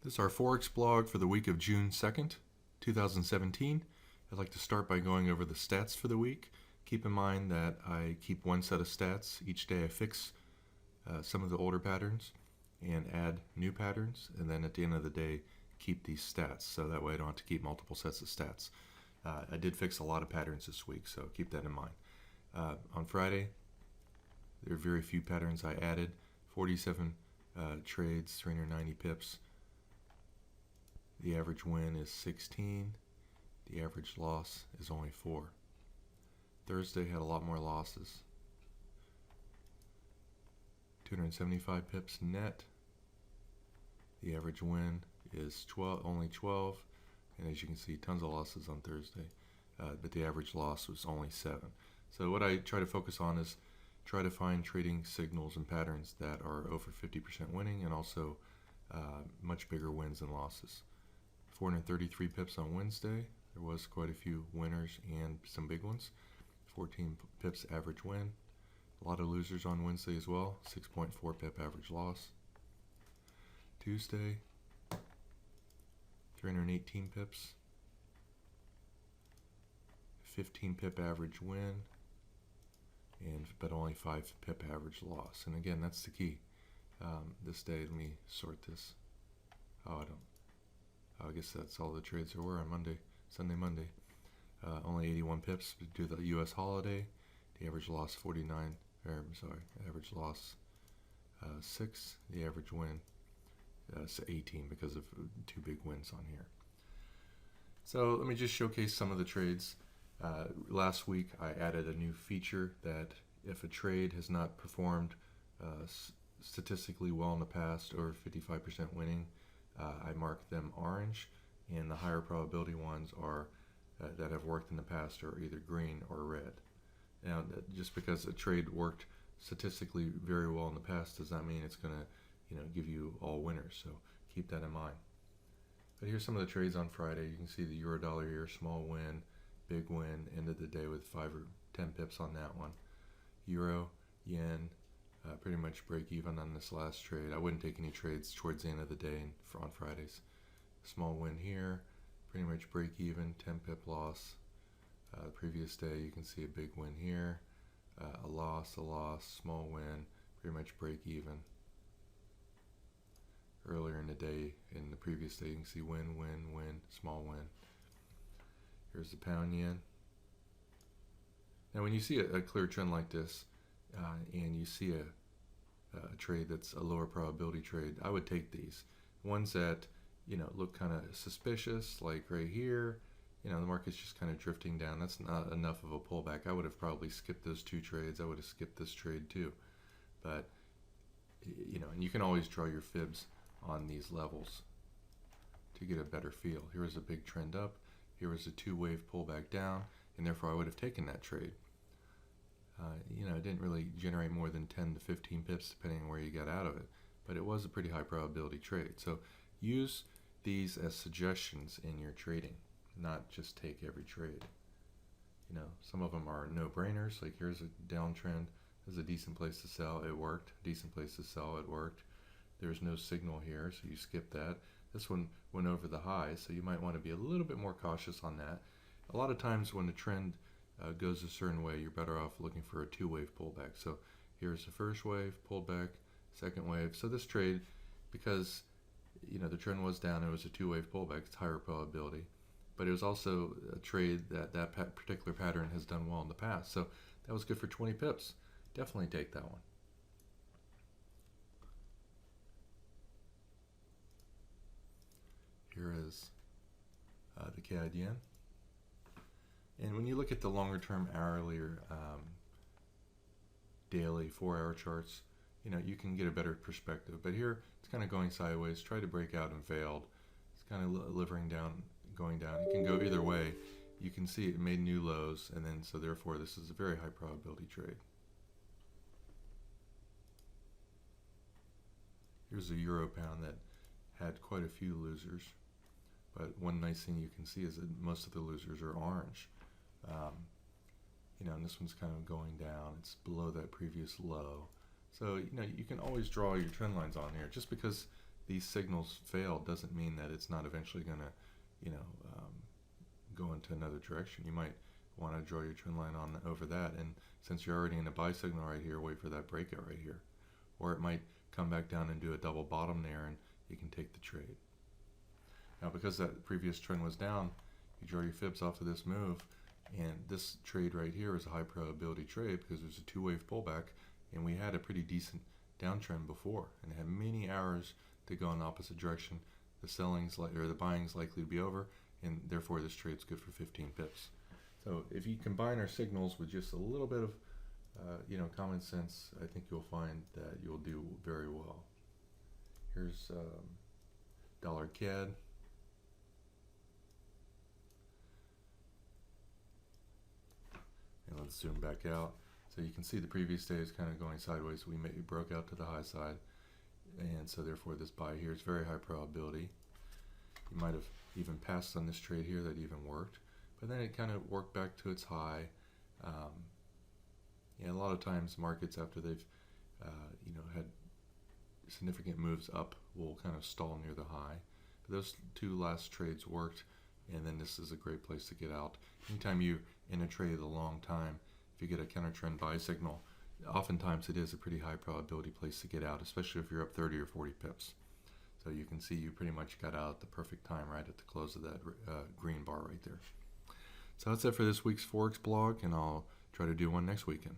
This is our Forex blog for the week of June 2nd, 2017. I'd like to start by going over the stats for the week. Keep in mind that I keep one set of stats. Each day I fix some of the older patterns and add new patterns, and then at the end of the day keep these stats, so that way I don't have to keep multiple sets of stats. I did fix a lot of patterns this week, so keep that in mind. On Friday, there are very few patterns I added. 47 trades, 390 pips. The average win is 16. The average loss is only 4. Thursday had a lot more losses. 275 pips net. The average win is only 12. And as you can see, tons of losses on Thursday. But the average loss was only 7. So what I try to focus on is try to find trading signals and patterns that are over 50% winning, and also much bigger wins than losses. 433 pips on Wednesday. There was quite a few winners and some big ones. 14 pips average win. A lot of losers on Wednesday as well. 6.4 pip average loss. Tuesday, 318 pips. 15 pip average win. But only 5 pip average loss. And again, that's the key. This day, let me sort this. I guess that's all the trades there were on Sunday, Monday. Only 81 pips due to the U.S. holiday. The average loss 49. Average loss 6. The average win 18 because of 2 big wins on here. So let me just showcase some of the trades. Last week I added a new feature that if a trade has not performed statistically well in the past, or 55% winning, I mark them orange, and the higher probability ones are that have worked in the past are either green or red. Now, just because a trade worked statistically very well in the past does not mean it's going to, give you all winners. So keep that in mind. But here's some of the trades on Friday. You can see the euro dollar here, small win, big win. Ended the day with 5 or 10 pips on that one. Euro, yen, pretty much break even on this last trade. I wouldn't take any trades towards the end of the day on Fridays. Small win here, pretty much break even, 10 pip loss. The previous day you can see a big win here, a loss, small win, pretty much break even. Earlier in the day, in the previous day, you can see win, small win. Here's the pound yen. Now when you see a clear trend like this, and you see a trade that's a lower probability trade, I would take these. Ones that, look kind of suspicious, like right here, the market's just kind of drifting down. That's not enough of a pullback. I would have probably skipped those 2 trades. I would have skipped this trade too. But, and you can always draw your fibs on these levels to get a better feel. Here was a big trend up. Here was a 2-wave pullback down, and therefore I would have taken that trade. It didn't really generate more than 10 to 15 pips depending on where you got out of it, but it was a pretty high probability trade. So use these as suggestions in your trading, not just take every trade. Some of them are no-brainers, like here's a downtrend. This is a decent place to sell, it worked. Decent place to sell, it worked. There's no signal here, so you skip that. This one went over the high, so you might want to be a little bit more cautious on that. A lot of times when the trend goes a certain way, you're better off looking for a 2-wave pullback. So here's the first wave, pulled back, second wave. So this trade, because the trend was down, it was a 2-wave pullback, it's higher probability. But it was also a trade that particular pattern has done well in the past. So that was good for 20 pips. Definitely take that one. Here is the CAD yen. And when you look at the longer term hourly or daily 4-hour charts, you can get a better perspective. But here it's kind of going sideways, tried to break out and failed. It's kind of livering down, going down. It can go either way. You can see it made new lows, and then so therefore this is a very high probability trade. Here's a euro pound that had quite a few losers. But one nice thing you can see is that most of the losers are orange. And this one's kind of going down. It's below that previous low. So, you can always draw your trend lines on here. Just because these signals fail doesn't mean that it's not eventually going to, go into another direction. You might want to draw your trend line on over that, and since you're already in a buy signal right here, wait for that breakout right here. Or it might come back down and do a double bottom there, and you can take the trade. Now, because that previous trend was down, you draw your fibs off of this move, and this trade right here is a high probability trade because there's a two-wave pullback, and we had a pretty decent downtrend before, and it had many hours to go in the opposite direction. The buying's likely to be over, and therefore this trade's good for 15 pips. So if you combine our signals with just a little bit of common sense, I think you'll find that you'll do very well. Here's dollar CAD. And let's zoom back out. So you can see the previous day is kind of going sideways. We broke out to the high side, and so therefore this buy here is very high probability. You might have even passed on this trade here that even worked, but then it kind of worked back to its high. And a lot of times markets, after they've had significant moves up, will kind of stall near the high. But those two last trades worked, and then this is a great place to get out. Anytime you're in a trade a long time, if you get a counter trend buy signal, oftentimes it is a pretty high probability place to get out, especially if you're up 30 or 40 pips. So you can see you pretty much got out at the perfect time, right at the close of that green bar right there. So that's it for this week's Forex blog, and I'll try to do one next weekend.